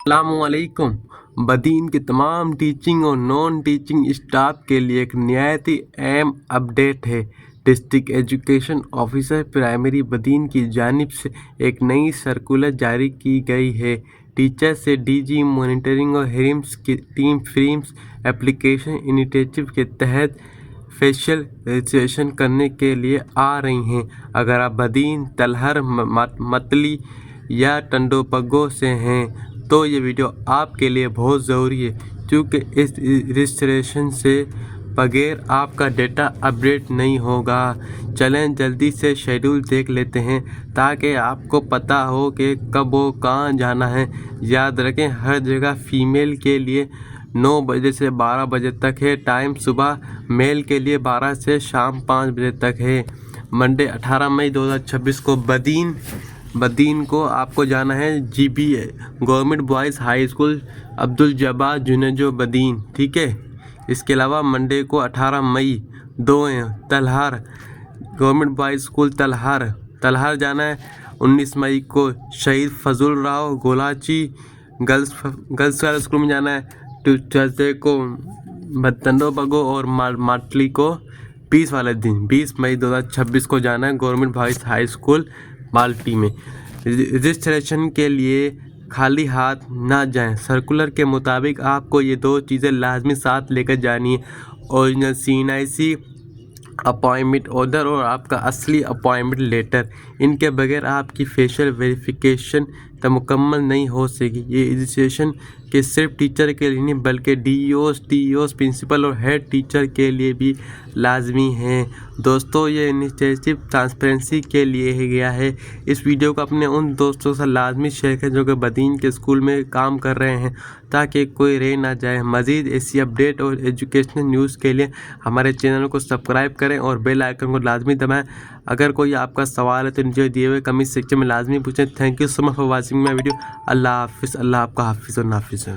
السلام علیکم۔ بدین کے تمام ٹیچنگ اور نان ٹیچنگ اسٹاف کے لیے ایک نہایت ہی اہم اپڈیٹ ہے۔ ڈسٹرکٹ ایجوکیشن آفیسر پرائمری بدین کی جانب سے ایک نئی سرکولر جاری کی گئی ہے۔ ٹیچر سے ڈی جی مانیٹرنگ اور ہیرمز کی ٹیم فریمز اپلیکیشن انیشیٹو کے تحت فیشل رجسٹریشن کرنے کے لیے آ رہی ہیں۔ اگر آپ بدین، تلہر، متلی یا ٹنڈوپگو سے ہیں تو یہ ویڈیو آپ کے لیے بہت ضروری ہے، کیونکہ اس رجسٹریشن سے بغیر آپ کا ڈیٹا اپڈیٹ نہیں ہوگا۔ چلیں جلدی سے شیڈول دیکھ لیتے ہیں تاکہ آپ کو پتہ ہو کہ کب و کہاں جانا ہے۔ یاد رکھیں، ہر جگہ فیمیل کے لیے 9 بجے سے 12 بجے تک ہے ٹائم، صبح میل کے لیے 12 سے شام 5 بجے تک ہے۔ منڈے 18 مئی 2026 کو بدین کو آپ کو جانا ہے GBA government boys high school Abdul Jabbar Junejo Badin, ٹھیک ہے۔ اس کے علاوہ منڈے کو 18 مئی Talhar government boys school Talhar جانا ہے۔ 19 مئی کو شہید فضل راؤ گولاچی گرلز اسکول میں جانا ہے۔ ٹیوزڈے کو ٹنڈوپگو اور ماٹلی کو 20 والے دن 20 مئی 2026 کو جانا ہے گورنمنٹ بوائز ہائی اسکول مالٹی میں۔ رجسٹریشن کے لیے خالی ہاتھ نہ جائیں۔ سرکولر کے مطابق آپ کو یہ 2 چیزیں لازمی ساتھ لے کر جانی ہیں: اوریجنل CNIC اپائنٹمنٹ آرڈر اور آپ کا اصلی اپائنٹمنٹ لیٹر۔ ان کے بغیر آپ کی فیشل ویریفیکیشن مکمل نہیں ہو سکے گی۔ یہ رجسٹریشن کے صرف ٹیچر کے لیے نہیں بلکہ DEOs، TEOs، پرنسپل اور ہیڈ ٹیچر کے لیے بھی لازمی ہے۔ دوستو، یہ انیشیٹو ٹرانسپیرنسی کے لیے گیا ہے۔ اس ویڈیو کو اپنے ان دوستوں سے لازمی شیئر کریں جو کہ بدین کے اسکول میں کام کر رہے ہیں تاکہ کوئی رہ نہ جائے۔ مزید ایسی اپڈیٹ اور ایجوکیشنل نیوز کے لیے ہمارے چینل کو سبسکرائب کریں اور بیل آئیکن کو لازمی دبائیں۔ اگر کوئی آپ کا سوال ہے تو نیچے دیے ہوئے کمنٹ سیکشن میں لازمی پوچھیں۔ Thank you so much for watching my video. Allah حافظ۔ اللہ آپ کا حافظ اور نافذ ہے۔